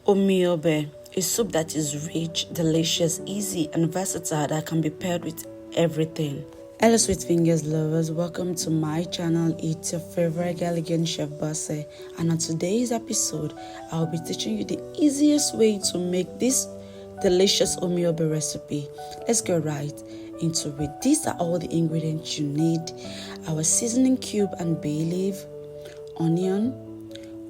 Omi-Obe, a soup that is rich, delicious, easy, and versatile that can be paired with everything. Hello sweet fingers lovers, welcome to my channel. It's your favorite elegant chef Basse, and on today's episode I'll be teaching you the easiest way to make this delicious Omi-Obe recipe. Let's get right into it. These are all the ingredients you need: our seasoning cube and bay leaf, onion,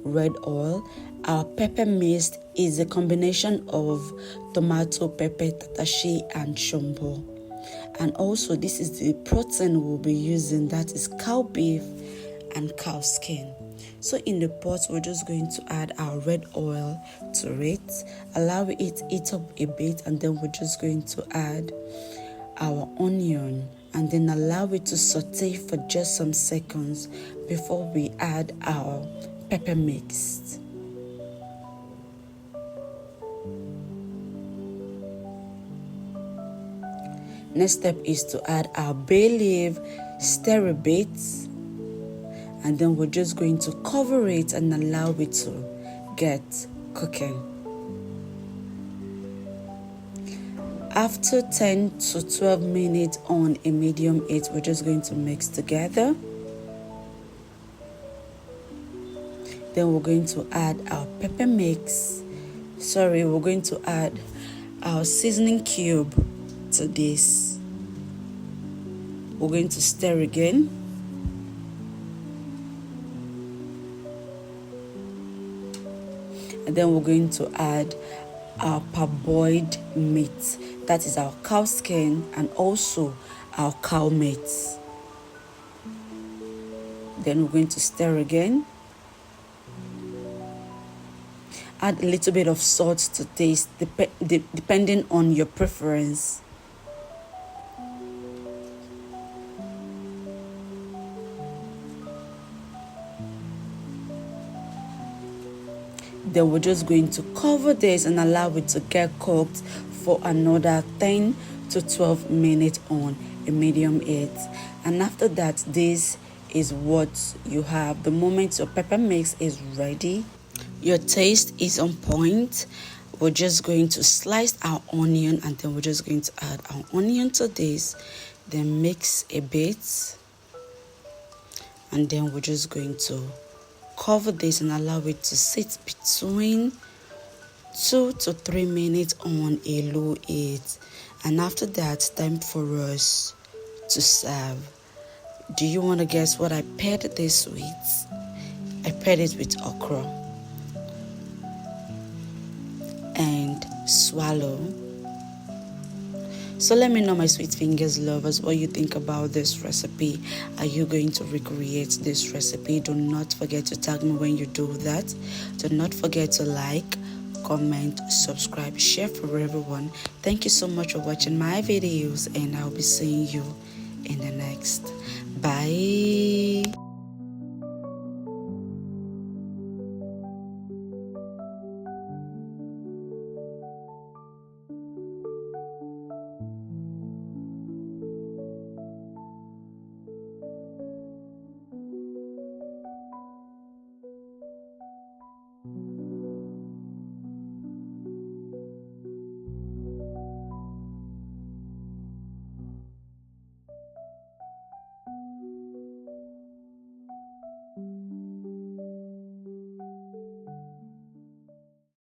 red oil. Our pepper mix is a combination of tomato, pepper, tatashi, and shombo. And also, this is the protein we'll be using, that is cow beef and cow skin. So in the pot, we're just going to add our red oil to it, allow it to heat up a bit, and then we're just going to add our onion and then allow it to saute for just some seconds before we add our pepper mix. Next step is to add our bay leaf, stir a bit, and then we're just going to cover it and allow it to get cooking. After 10 to 12 minutes on a medium heat, we're just going to mix together. Then we're going to add our pepper mix. We're going to add our seasoning cube to this. We're going to stir again. And then we're going to add our parboiled meat, that is our cow skin and also our cow meat. Then we're going to stir again. Add a little bit of salt to taste, depending on your preference. Then we're just going to cover this and allow it to get cooked for another 10 to 12 minutes on a medium heat. And after that, this is what you have. The moment your pepper mix is ready, your taste is on point, we're just going to slice our onion, and then we're just going to add our onion to this, then mix a bit, and then we're just going to cover this and allow it to sit between 2 to 3 minutes on a low heat. And after that, time for us to serve. Do you want to guess what I paired this with? I paired it with okra and swallow. So let me know, my sweet fingers lovers, what you think about this recipe. Are you going to recreate this recipe? Do not forget to tag me when you do that. Do not forget to like, comment, subscribe, share for everyone. Thank you so much for watching my videos, and I'll be seeing you in the next. Bye.